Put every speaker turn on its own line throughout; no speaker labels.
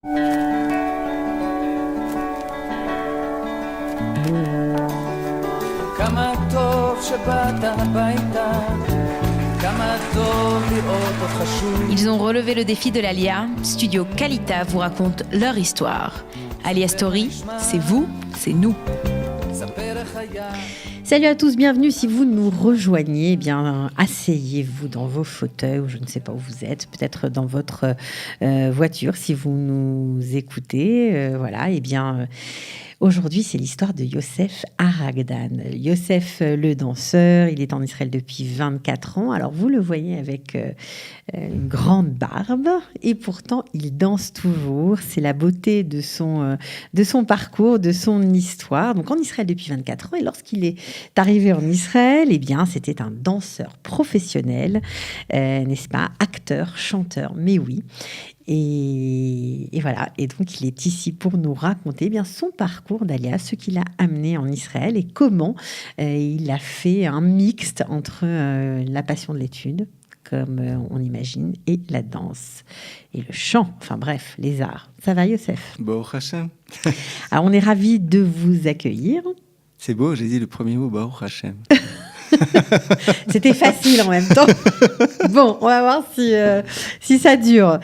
Ils ont relevé le défi de l'Alia. Studio Kalita vous raconte leur histoire. Alia Story, c'est vous, c'est nous.
Salut à tous, bienvenue. Si vous nous rejoignez, eh bien, asseyez-vous dans vos fauteuils ou je ne sais pas où vous êtes, peut-être dans votre voiture si vous nous écoutez. Voilà, eh bien, aujourd'hui, c'est l'histoire de Youssef Aragdan. Youssef, le danseur, il est en Israël depuis 24 ans. Alors, vous le voyez avec une grande barbe et pourtant, il danse toujours. C'est la beauté de son parcours, de son histoire. Donc, en Israël depuis 24 ans. Et lorsqu'il est arrivé en Israël, eh bien, c'était un danseur professionnel, n'est-ce pas, acteur, chanteur, mais oui. Et voilà, et donc il est ici pour nous raconter bien son parcours d'Alia, ce qui l'a amené en Israël et comment il a fait un mixte entre la passion de l'étude, comme on imagine, et la danse et le chant, enfin bref, les arts. Ça va, Youssef?
Baruch Hashem.
Alors on est ravis de vous accueillir. C'est
beau, j'ai dit le premier mot, Baruch Hashem.
C'était facile en même temps. Bon, on va voir si ça dure.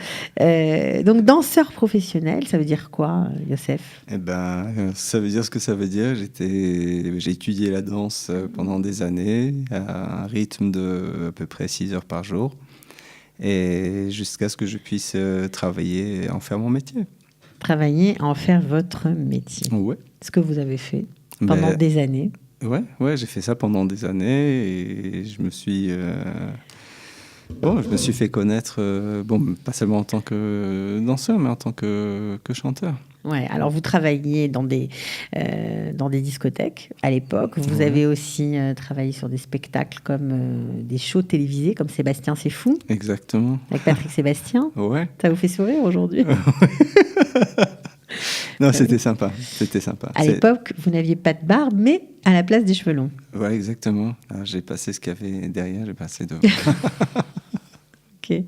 Donc, danseur professionnel, ça veut dire quoi, Youssef?
Eh ben, ça veut dire ce que ça veut dire. J'ai étudié la danse pendant des années, à un rythme de à peu près 6 heures par jour, et jusqu'à ce que je puisse travailler et en faire mon métier.
Travailler, en faire votre métier.
Ouais.
Ce que vous avez fait pendant des années.
Ouais, j'ai fait ça pendant des années et je me suis fait connaître, pas seulement en tant que danseur, mais en tant que chanteur.
Ouais, alors vous travailliez dans des discothèques à l'époque. Vous avez aussi travaillé sur des spectacles comme des shows télévisés comme Sébastien C'est Fou.
Exactement.
Avec Patrick Sébastien.
Ouais.
Ça vous fait sourire aujourd'hui?
Non, c'était sympa.
À l'époque, vous n'aviez pas de barbe, mais à la place des cheveux longs.
Ouais, exactement. Alors, j'ai passé ce qu'il y avait derrière, j'ai passé devant.
Ok.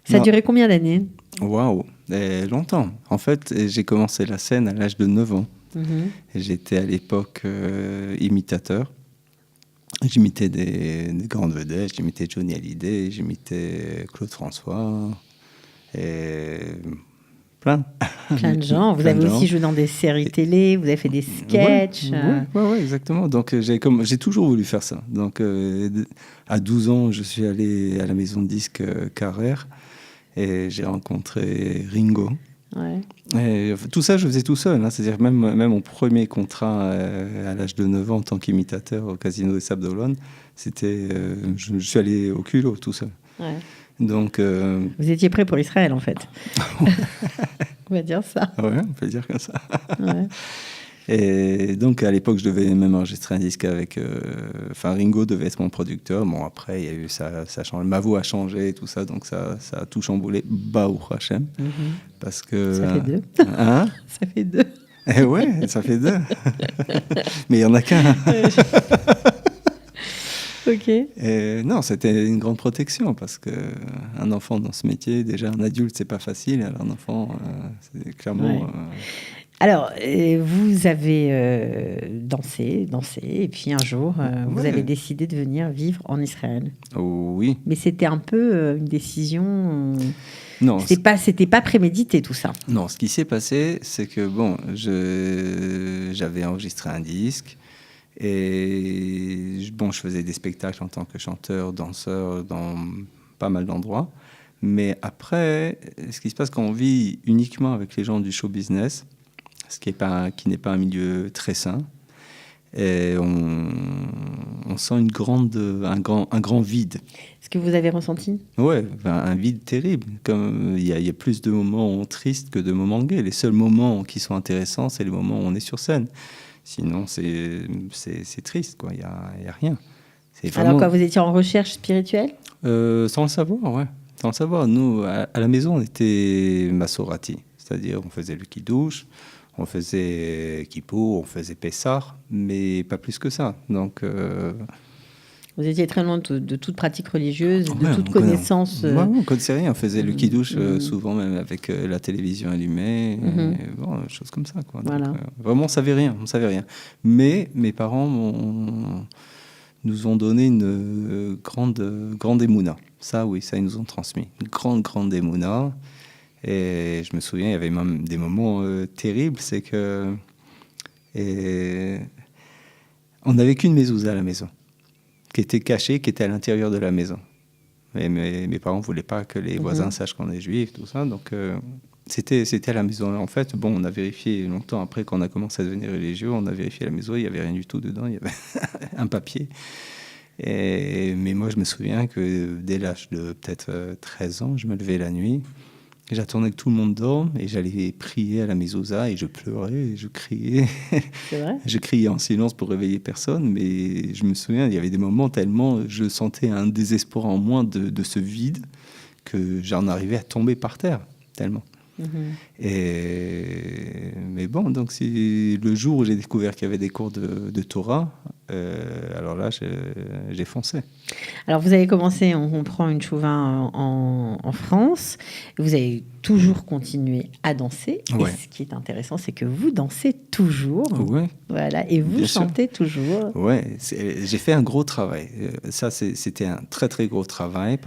Ça a duré combien d'années?
Waouh, longtemps. En fait, j'ai commencé la scène à l'âge de 9 ans. Et j'étais à l'époque imitateur. J'imitais des grandes vedettes, j'imitais Johnny Hallyday, j'imitais Claude François et plein de gens.
Vous avez aussi joué dans des séries télé, vous avez fait des sketchs.
Ouais, exactement. Donc j'ai toujours voulu faire ça. Donc à 12 ans, je suis allé à la maison de disques Carrère et j'ai rencontré Ringo.
Ouais.
Et tout ça, je faisais tout seul. Hein. C'est-à-dire même mon premier contrat à l'âge de 9 ans en tant qu'imitateur au Casino des Sables d'Olonne, c'était, je suis allé au culot tout seul.
Ouais.
Donc,
vous étiez prêt pour Israël, en fait. On va dire ça.
Ouais, on peut dire comme ça.
Ouais.
Et donc, à l'époque, je devais même enregistrer un disque avec... Ringo devait être mon producteur. Bon, après, il y a eu ça change. Ma voix a changé et tout ça, donc ça a tout chamboulé. Baruch Hashem. Parce que...
Ça fait 2.
Hein?
Ça fait 2.
Eh ouais, ça fait 2. Mais il n'y en a qu'un.
Ok.
Et non, c'était une grande protection parce qu'un enfant dans ce métier, déjà un adulte, c'est pas facile. Alors un enfant, c'est clairement...
Ouais. Alors, vous avez dansé, et puis un jour, vous avez décidé de venir vivre en Israël.
Oh, oui.
Mais c'était un peu une décision...
Non,
c'était pas prémédité tout ça.
Non, ce qui s'est passé, c'est que j'avais enregistré un disque et je faisais des spectacles en tant que chanteur, danseur dans pas mal d'endroits. Mais après, ce qui se passe quand on vit uniquement avec les gens du show business, ce qui n'est pas un milieu très sain, et on sent un grand vide.
Est-ce que vous avez ressenti?
Ouais, un vide terrible. Comme il y a plus de moments tristes que de moments gays. Les seuls moments qui sont intéressants, c'est les moments où on est sur scène. Sinon, c'est triste, quoi. Il y a rien.
Alors quoi, vous étiez en recherche spirituelle?
Sans le savoir, ouais. Sans le savoir. Nous, à la maison, on était Massorati, c'est-à-dire on faisait le kiddush, on faisait Kippour, on faisait Pessah, mais pas plus que ça. Donc,
Vous étiez très loin de toute pratique religieuse, de
Ouais,
toute connaissance.
Ouais, on connaissait rien. On faisait le kidouche souvent même avec la télévision allumée, choses comme ça, quoi.
Voilà.
Donc, vraiment, on savait rien. Mais mes parents nous ont donné une grande émouna. Ça, oui, ça, ils nous ont transmis. Une grande émouna. Et je me souviens, il y avait même des moments terribles. C'est que on n'avait qu'une mezouza à la maison, qui était cachée, qui était à l'intérieur de la maison. Et mes parents ne voulaient pas que les voisins sachent qu'on est juifs, tout ça. Donc, c'était à la maison. En fait, bon, on a vérifié longtemps après, quand on a commencé à devenir religieux, on a vérifié la maison, il n'y avait rien du tout dedans, il y avait un papier. Mais moi, je me souviens que dès l'âge de peut-être 13 ans, je me levais la nuit, j'attendais que tout le monde dorme et j'allais prier à la mezouza et je pleurais et je criais.
C'est vrai ?
Je criais en silence pour réveiller personne, mais je me souviens, il y avait des moments tellement je sentais un désespoir en moi de ce vide que j'en arrivais à tomber par terre, tellement. Mais bon, donc c'est le jour où j'ai découvert qu'il y avait des cours de Torah, alors là, j'ai foncé.
Alors, vous avez commencé, on comprend, une chouva en France. Vous avez toujours continué à danser.
Ouais.
Et ce qui est intéressant, c'est que vous dansez toujours.
Oui.
Voilà, et vous
Bien
chantez toujours.
Ouais, j'ai fait un gros travail. Ça, c'était un très, très gros travail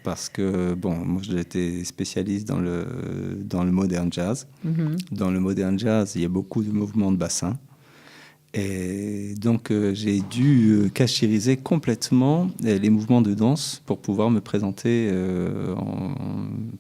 parce que, bon, moi, j'étais spécialiste dans le modern jazz. Dans le modern jazz, il y a beaucoup de mouvements de bassin. Et donc, j'ai dû cachériser complètement les mouvements de danse pour pouvoir me présenter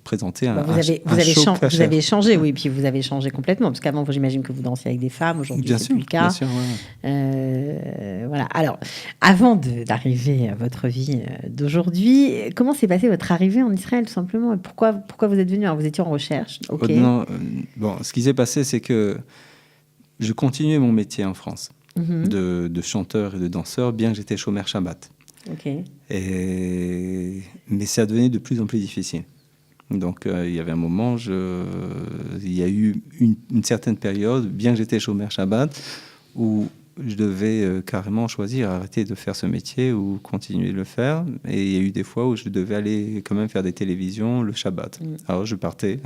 Vous avez changé, oui, puis vous avez changé complètement, parce qu'avant, j'imagine que vous dansiez avec des femmes, aujourd'hui, c'est plus le cas.
Bien sûr, ouais.
Voilà. Alors, avant d'arriver à votre vie d'aujourd'hui, comment s'est passée votre arrivée en Israël, tout simplement? Et pourquoi vous êtes venu? Alors, vous étiez en recherche, ok.
Bon, ce qui s'est passé, c'est que je continuais mon métier en France, de chanteur et de danseur, bien que j'étais chômeur Shabbat.
Okay.
Mais ça devenait de plus en plus difficile. Donc, il y avait un moment, il y a eu une certaine période, bien que j'étais chômeur Shabbat, où je devais carrément choisir, arrêter de faire ce métier ou continuer de le faire. Et il y a eu des fois où je devais aller quand même faire des télévisions le Shabbat. Alors, je partais.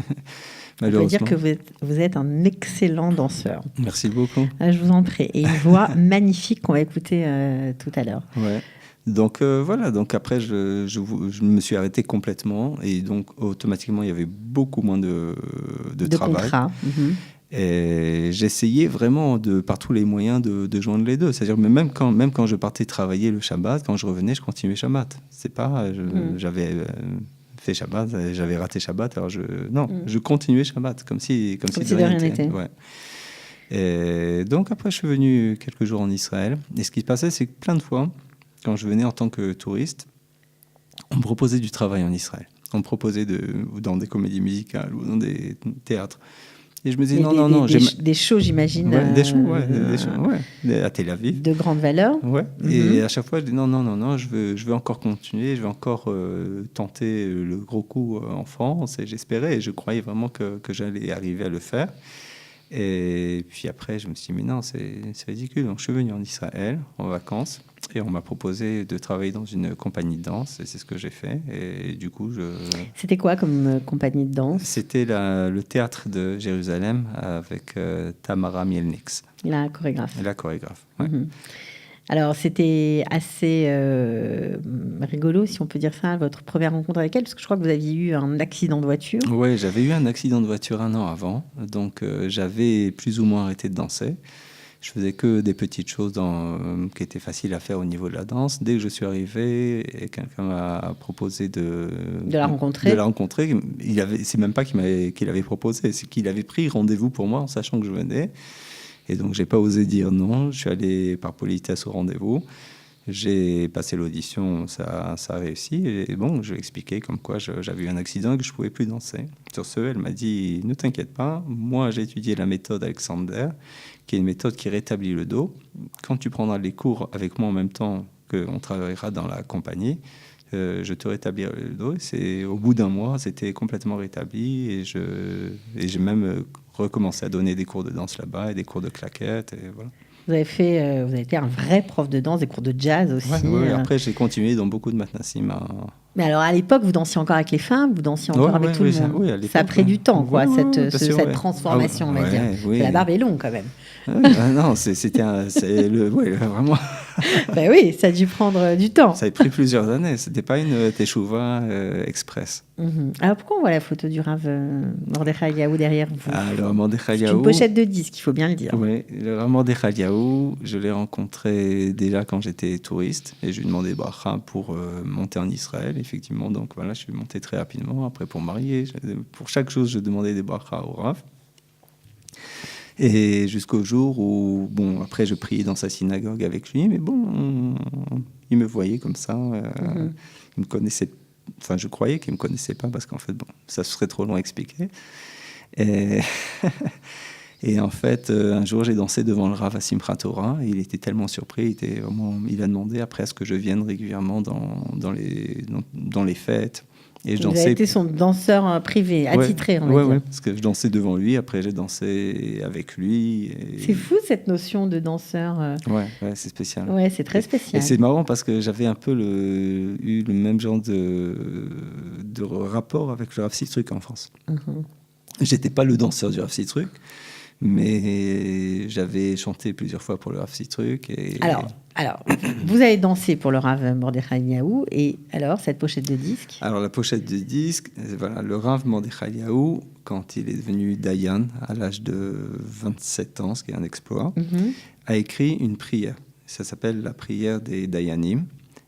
On peut dire que vous êtes un excellent danseur.
Merci beaucoup.
Je vous en prie. Et une voix magnifique qu'on va écouter tout à l'heure.
Ouais. Donc voilà, donc après je me suis arrêté complètement et donc automatiquement il y avait beaucoup moins de travail.
Contrats.
Et j'essayais vraiment par tous les moyens de joindre les deux. C'est-à-dire même quand je partais travailler le Shabbat, quand je revenais, je continuais Shabbat. C'est pas j'avais fait Shabbat, j'avais raté Shabbat, alors je continuais Shabbat comme si de rien n'était. Ouais. Et donc après je suis venu quelques jours en Israël et ce qui se passait c'est que plein de fois quand je venais en tant que touriste, on me proposait du travail en Israël. On me proposait dans des comédies musicales ou dans des théâtres. Et je me disais, non.
Des shows, j'imagine.
Des shows, ouais. À Tel Aviv.
De grande valeur.
Ouais. Et à chaque fois, je dis, non, je veux encore continuer, je veux encore tenter le gros coup en France. Et j'espérais, et je croyais vraiment que j'allais arriver à le faire. Et puis après, je me suis dit, mais non, c'est ridicule. Donc, je suis venu en Israël, en vacances, et on m'a proposé de travailler dans une compagnie de danse, et c'est ce que j'ai fait. Et du coup,
C'était quoi comme compagnie de danse?
C'était le théâtre de Jérusalem avec Tamara Mielnix.
La chorégraphe.
Ouais.
Alors, c'était assez rigolo, si on peut dire ça, votre première rencontre avec elle, parce que je crois que vous aviez eu un accident de voiture.
Oui, j'avais eu un accident de voiture 1 an avant, donc j'avais plus ou moins arrêté de danser. Je faisais que des petites choses qui étaient faciles à faire au niveau de la danse. Dès que je suis arrivé, et quelqu'un m'a proposé de la rencontrer. C'est même pas qu'il avait proposé, c'est qu'il avait pris rendez-vous pour moi en sachant que je venais. Et donc, j'ai pas osé dire non. Je suis allé par politesse au rendez-vous. J'ai passé l'audition, ça a réussi. Et bon, je lui ai expliqué comme quoi j'avais eu un accident et que je pouvais plus danser. Sur ce, elle m'a dit, ne t'inquiète pas, moi j'ai étudié la méthode Alexander, qui est une méthode qui rétablit le dos. Quand tu prendras les cours avec moi en même temps qu'on travaillera dans la compagnie, je te rétablirai le dos. Au bout d'1 mois, c'était complètement rétabli et j'ai même recommencé à donner des cours de danse là-bas et des cours de claquettes. Et voilà.
Vous avez été un vrai prof de danse, des cours de jazz aussi.
Ouais, après, j'ai continué dans beaucoup de matnassim.
Mais alors, à l'époque, vous dansiez encore avec les femmes, vous dansiez encore avec tout le monde.
Oui,
ça a pris du temps, quoi, cette
transformation,
on va dire.
Oui.
La barbe est longue, quand même.
Non, c'était vraiment...
Ben oui, ça a dû prendre du temps.
Ça a pris plusieurs années. C'était pas une teshuva express.
Alors, pourquoi on voit la photo du Rav Mordechai Eliyahu derrière vous?
Alors, Mordechai Eliyahu...
C'est une pochette de disque, il faut bien le dire.
Oui, le Rav Mordechai Eliyahu, je l'ai rencontré déjà quand j'étais touriste et je lui ai demandé bracha pour monter en Israël, effectivement. Donc voilà, je suis monté très rapidement. Après, pour marier, pour chaque chose, je demandais des brachas au Rav. Et jusqu'au jour où, bon, après, je priais dans sa synagogue avec lui, mais bon, il me voyait comme ça. Il me connaissait, enfin, je croyais qu'il ne me connaissait pas parce qu'en fait, bon, ça serait trop long à expliquer. Et en fait, un jour, j'ai dansé devant le Rav à Simchat Torah. Et il était tellement surpris, il a demandé après à ce que je vienne régulièrement dans les fêtes. Et
vous avez été son danseur privé, attitré, on va dire.
Oui, parce que je dansais devant lui, après j'ai dansé avec lui.
C'est fou cette notion de danseur.
Ouais, c'est spécial.
Ouais, c'est très spécial.
Et c'est marrant parce que j'avais un peu eu le même genre de rapport avec le Rav Sitruk en France. J'étais pas le danseur du Rav Sitruk, mais j'avais chanté plusieurs fois pour le Rav Sitruk.
Alors, vous avez dansé pour le Rav Mordechai Eliyahu, et alors, cette pochette de disque?
Alors, la pochette de disque, voilà, le Rav Mordechai Eliyahu, quand il est devenu Dayan, à l'âge de 27 ans, ce qui est un exploit, a écrit une prière. Ça s'appelle la prière des Dayanim,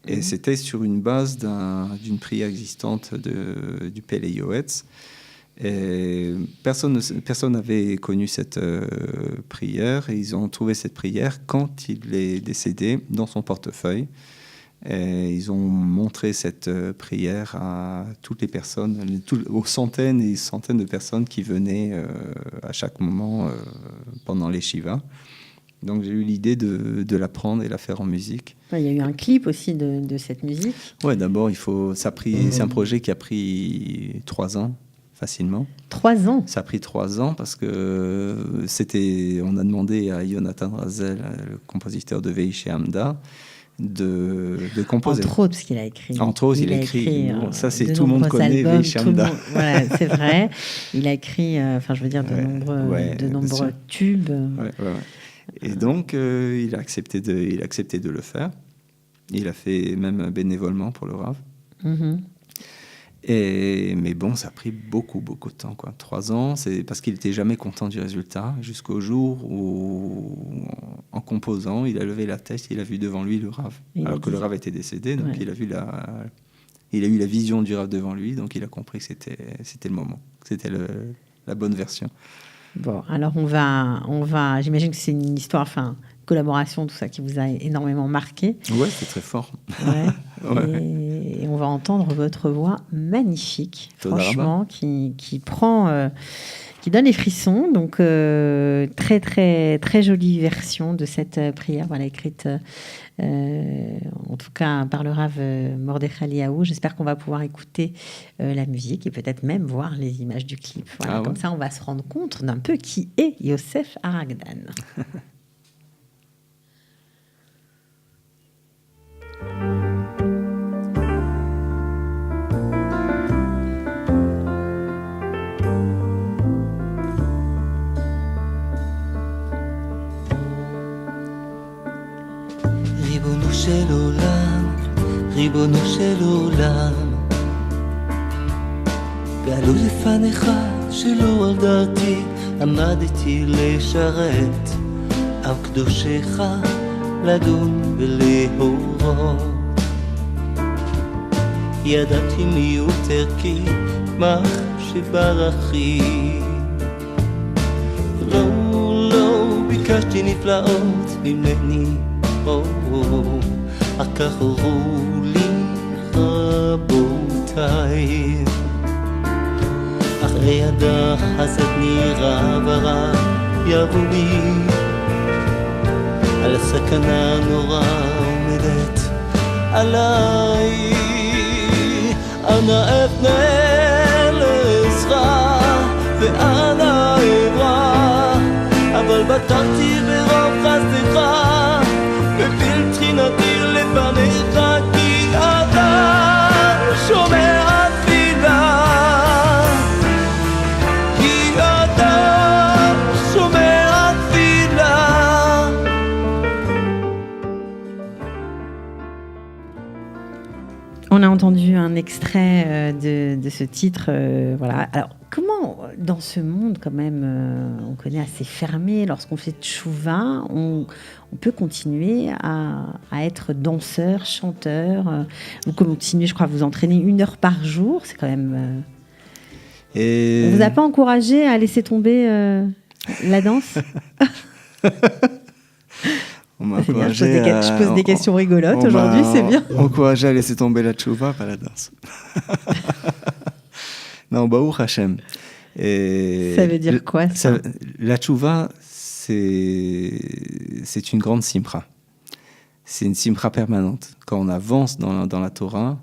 et c'était sur une base d'une prière existante du Pélé Yoetz. Et personne n'avait connu cette prière, et ils ont trouvé cette prière quand il est décédé dans son portefeuille. Et ils ont montré cette prière à toutes les personnes, aux centaines et centaines de personnes qui venaient à chaque moment pendant les Shivas. Donc j'ai eu l'idée de la prendre et la faire en musique.
Il y a eu un clip aussi de cette musique.
Ouais, d'abord c'est un projet qui a pris 3 ans. Facilement.
3 ans.
Ça a pris 3 ans parce que on a demandé à Yonatan Razel, le compositeur de Veïché Hamda, de composer.
Entre autres, parce qu'il a écrit.
Entre autres, il a écrit. Ça, c'est tout le monde connaît Veïché Hamda.
Voilà, c'est vrai. Il a écrit, de nombreux tubes.
Ouais. Et donc, il a accepté de le faire. Il a fait même bénévolement pour le Rav. Mais bon, ça a pris beaucoup de temps, quoi. 3 ans, c'est parce qu'il n'était jamais content du résultat, jusqu'au jour où, en composant, il a levé la tête, il a vu devant lui le Rav. Alors que le Rav était décédé, donc il a eu la vision du Rav devant lui, donc il a compris que c'était le moment, que c'était la bonne version.
Bon, alors on va j'imagine que c'est une histoire, collaboration, tout ça qui vous a énormément marqué.
Ouais, c'est très fort.
Et on va entendre votre voix magnifique, franchement, qui donne les frissons. Donc, très, très, très jolie version de cette prière, écrite en tout cas par le Rav Mordechai Eliyahu. J'espère qu'on va pouvoir écouter la musique et peut-être même voir les images du clip. Comme ça, on va se rendre compte d'un peu qui est Yosef Haragdan.
ריבונו של עולם, גלו לפניך שלא על דעתי עמדתי לשרת, על קדושך לדון ולהורות. ידעתי מיעוט ערכי שברכי, לא ביקשתי נפלאות ממני, אך כך הורו לי רבותיי. אחרי הדחסת נראה ורע יבוא לי, על הסכנה נורא עומדת עליי. אנא אפנה לעזרה ואנא אברח, אבל בטחתי ברוב חסדך
un extrait de ce titre. Voilà. Alors, comment, dans ce monde, quand même, on connaît assez fermé, lorsqu'on fait tchouva, on peut continuer à être danseur, chanteur. Vous continuez, je crois, à vous entraîner 1 heure par jour. C'est quand même... On vous a pas encouragé à laisser tomber la danse?
C'est bien,
je pose des questions rigolotes aujourd'hui, c'est bien.
Encouragé à laisser tomber la tchouva, pas la danse. Non, Baruch Hashem.
Ça veut dire quoi, ça?
La tchouva, c'est une grande simra. C'est une simra permanente. Quand on avance dans la Torah,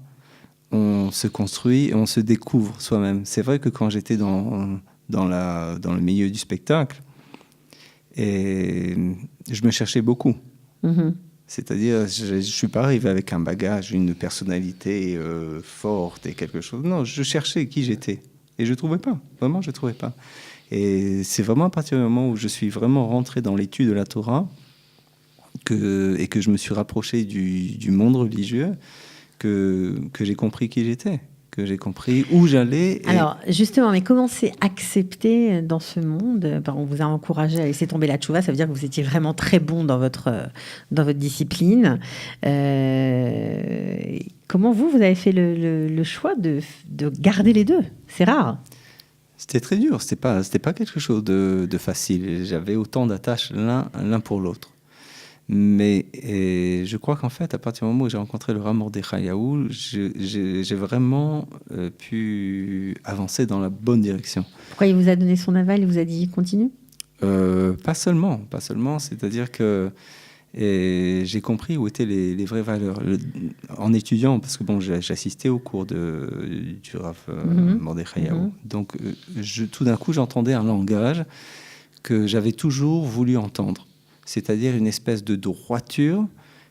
on se construit et on se découvre soi-même. C'est vrai que quand j'étais dans le milieu du spectacle, et je me cherchais beaucoup. Mm-hmm. C'est-à-dire, je ne suis pas arrivé avec un bagage, une personnalité forte et quelque chose. Non, je cherchais qui j'étais. Et je ne trouvais pas. Vraiment, je ne trouvais pas. Et c'est vraiment à partir du moment où je suis vraiment rentré dans l'étude de la Torah et que je me suis rapproché du monde religieux, que j'ai compris qui j'étais, que j'ai compris où j'allais.
Alors, justement, mais comment c'est accepté dans ce monde? On vous a encouragé à laisser tomber la tchouva, ça veut dire que vous étiez vraiment très bon dans votre discipline. Comment vous avez fait le choix de garder les deux? C'est rare.
C'était très dur, c'était pas quelque chose de facile. J'avais autant d'attaches l'un pour l'autre. Mais je crois qu'en fait, à partir du moment où j'ai rencontré le Rav Mordechai Yaou, j'ai vraiment pu avancer dans la bonne direction.
Pourquoi il vous a donné son aval? Il vous a dit continue?
Pas seulement. C'est-à-dire que j'ai compris où étaient les vraies valeurs. En étudiant, parce que j'assistais au cours du Rav Mordechai Yaou. Donc, tout d'un coup, j'entendais un langage que j'avais toujours voulu entendre. C'est-à-dire une espèce de droiture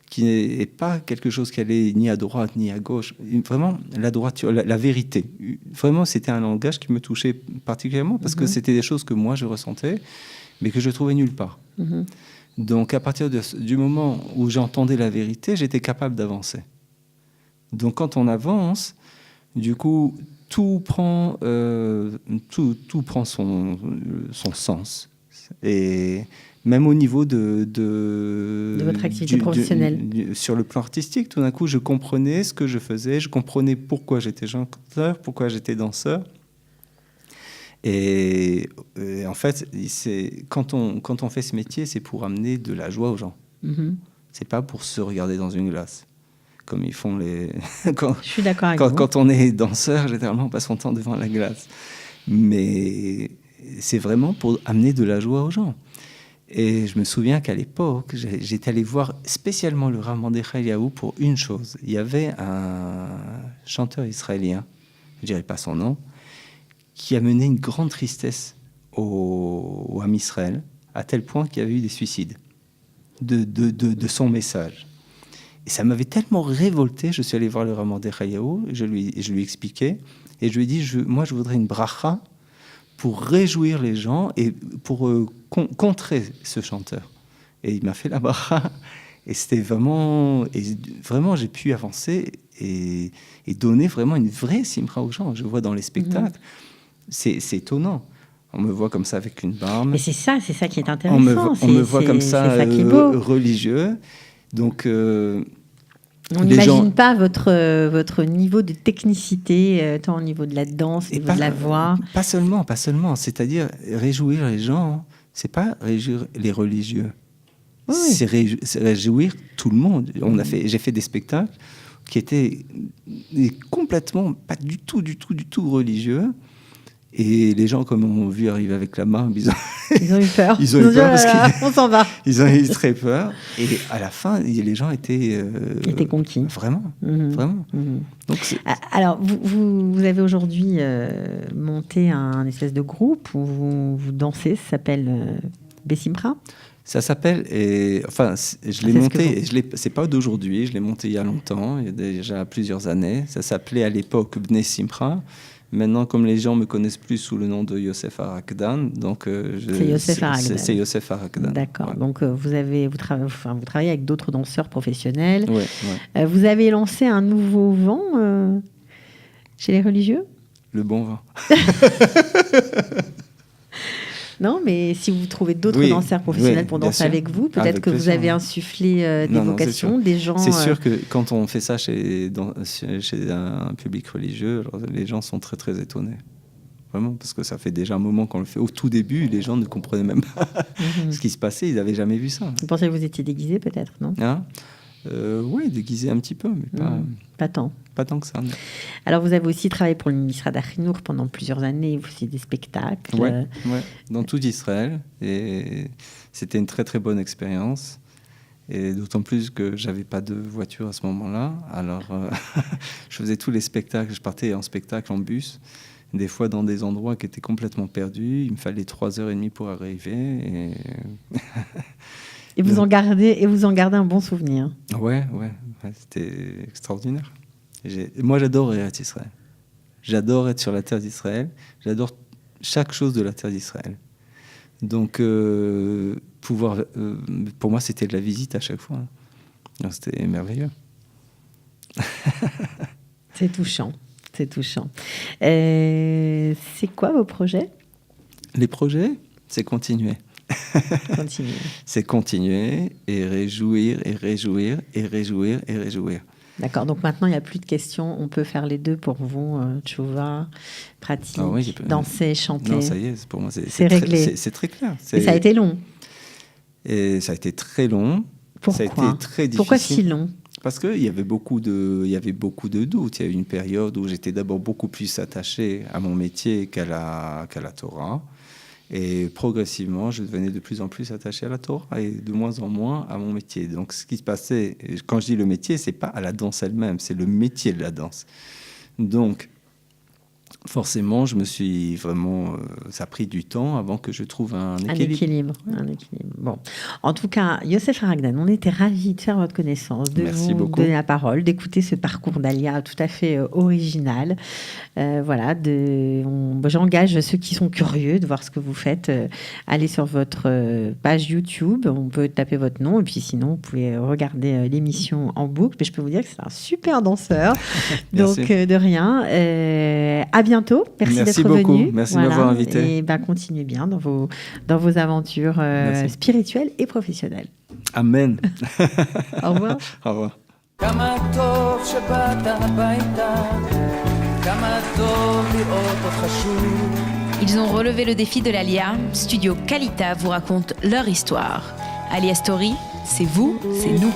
qui n'est pas quelque chose qui allait ni à droite ni à gauche. Vraiment, la droiture, la vérité. Vraiment, c'était un langage qui me touchait particulièrement parce que c'était des choses que moi, je ressentais, mais que je trouvais nulle part. Donc, à partir du moment où j'entendais la vérité, j'étais capable d'avancer. Donc, quand on avance, du coup, tout prend son sens. Et... même au niveau de
votre activité professionnelle.
Sur le plan artistique, tout d'un coup, je comprenais ce que je faisais, je comprenais pourquoi j'étais chanteur, pourquoi j'étais danseur. Et en fait, quand on fait ce métier, c'est pour amener de la joie aux gens. Mm-hmm. C'est pas pour se regarder dans une glace, comme ils font les...
Je suis d'accord avec vous.
Quand on est danseur, généralement, on passe son temps devant la glace. Mais c'est vraiment pour amener de la joie aux gens. Et je me souviens qu'à l'époque, j'étais allé voir spécialement le Rav Mordechai Yaou pour une chose. Il y avait un chanteur israélien, je ne dirais pas son nom, qui a mené une grande tristesse au Ham Israël, à tel point qu'il y avait eu des suicides de son message. Et ça m'avait tellement révolté, je suis allé voir le Rav Mordechai Yaou, je lui expliquais, et je lui ai dit, moi je voudrais une bracha pour réjouir les gens et pour contrer ce chanteur. Et il m'a fait la bracha. Et c'était vraiment... Et vraiment, j'ai pu avancer et donner vraiment une vraie simra aux gens. Je vois dans les spectacles, c'est étonnant. On me voit comme ça avec une barbe.
Mais c'est ça qui est intéressant.
On me voit comme ça, religieux. Donc...
on n'imagine pas votre niveau de technicité, tant au niveau de la danse, au niveau de la voix.
Pas seulement. C'est-à-dire, réjouir les gens, c'est pas réjouir les religieux. Oui. C'est réjouir tout le monde. J'ai fait des spectacles qui étaient complètement, pas du tout religieux. Et les gens, comme on vu arriver avec la main, ils
ont eu peur.
Ils ont eu peur parce
on s'en va.
Ils ont eu très peur. Et à la fin, les gens étaient
conquis.
Vraiment, vraiment.
Donc, alors, vous avez aujourd'hui monté un espèce de groupe où vous dansez, ça s'appelle Bessimra.
Ça s'appelle, je l'ai monté, c'est pas d'aujourd'hui, je l'ai monté il y a longtemps, il y a déjà plusieurs années. Ça s'appelait à l'époque Bnei Simcha. Maintenant, comme les gens me connaissent plus sous le nom de Yosef Arakdan, donc c'est Yosef Arakdan.
D'accord. Ouais. Donc vous travaillez avec d'autres danseurs professionnels.
Ouais.
Vous avez lancé un nouveau vent Chez les religieux?
Le bon vin.
Non, mais si vous trouvez d'autres danseurs professionnels pour danser avec vous, peut-être que vous avez insufflé des vocations, des gens...
C'est sûr que quand on fait ça chez un public religieux, alors, les gens sont très très étonnés. Vraiment, parce que ça fait déjà un moment qu'on le fait. Au tout début, les gens ne comprenaient même pas ce qui se passait, ils n'avaient jamais vu ça.
Vous pensez que vous étiez déguisé peut-être, non?
Oui, déguisé un petit peu, mais
pas tant.
Pas tant que ça. Non.
Alors, vous avez aussi travaillé pour le ministère d'Achinour pendant plusieurs années, aussi des spectacles.
Oui, dans tout Israël. Et c'était une très, très bonne expérience. Et d'autant plus que je n'avais pas de voiture à ce moment-là. Alors, je faisais tous les spectacles. Je partais en spectacle en bus, des fois dans des endroits qui étaient complètement perdus. Il me fallait 3h30 pour arriver.
Et vous en gardez un bon souvenir.
Ouais, c'était extraordinaire. Moi, j'adore Eretz Israël. J'adore être sur la terre d'Israël. J'adore chaque chose de la terre d'Israël. Donc, pour moi, c'était de la visite à chaque fois. Donc, c'était merveilleux.
C'est touchant. C'est touchant. C'est quoi vos projets? Les
projets, c'est continuer. C'est continuer et réjouir et réjouir et réjouir et réjouir.
D'accord, donc maintenant il n'y a plus de questions, on peut faire les deux pour vous, tchouva, pratique, danser, chanter.
Non, ça y est, pour moi
c'est réglé.
C'est très clair.
Et ça a été long.
Et ça a été très long.
Pourquoi?
Ça a été très difficile.
Pourquoi si long?
Parce qu'il y avait beaucoup de doutes. Il y a eu une période où j'étais d'abord beaucoup plus attaché à mon métier qu'à la Torah. Et progressivement, je devenais de plus en plus attaché à la Torah et de moins en moins à mon métier. Donc, ce qui se passait, quand je dis le métier, c'est pas à la danse elle-même, c'est le métier de la danse. Donc, forcément, je me suis vraiment... ça a pris du temps avant que je trouve un équilibre.
Un équilibre. Bon. En tout cas, Youssef Haragdan, on était ravis de faire votre connaissance, de
Merci
vous
beaucoup.
donner la parole, d'écouter ce parcours d'Alia tout à fait original. Voilà, j'engage ceux qui sont curieux de voir ce que vous faites. Allez sur votre page YouTube, on peut taper votre nom, et puis sinon, vous pouvez regarder l'émission en boucle. Mais je peux vous dire que c'est un super danseur. Donc, de rien. À bientôt. Merci d'être
beaucoup.
venu.
Merci de m'avoir invité.
Et continuez bien dans vos aventures spirituelles et professionnelles.
Amen.
Au revoir.
Au revoir.
Ils ont relevé le défi de l'Alia. Studio Kalita vous raconte leur histoire. Alia Story, c'est vous, c'est nous.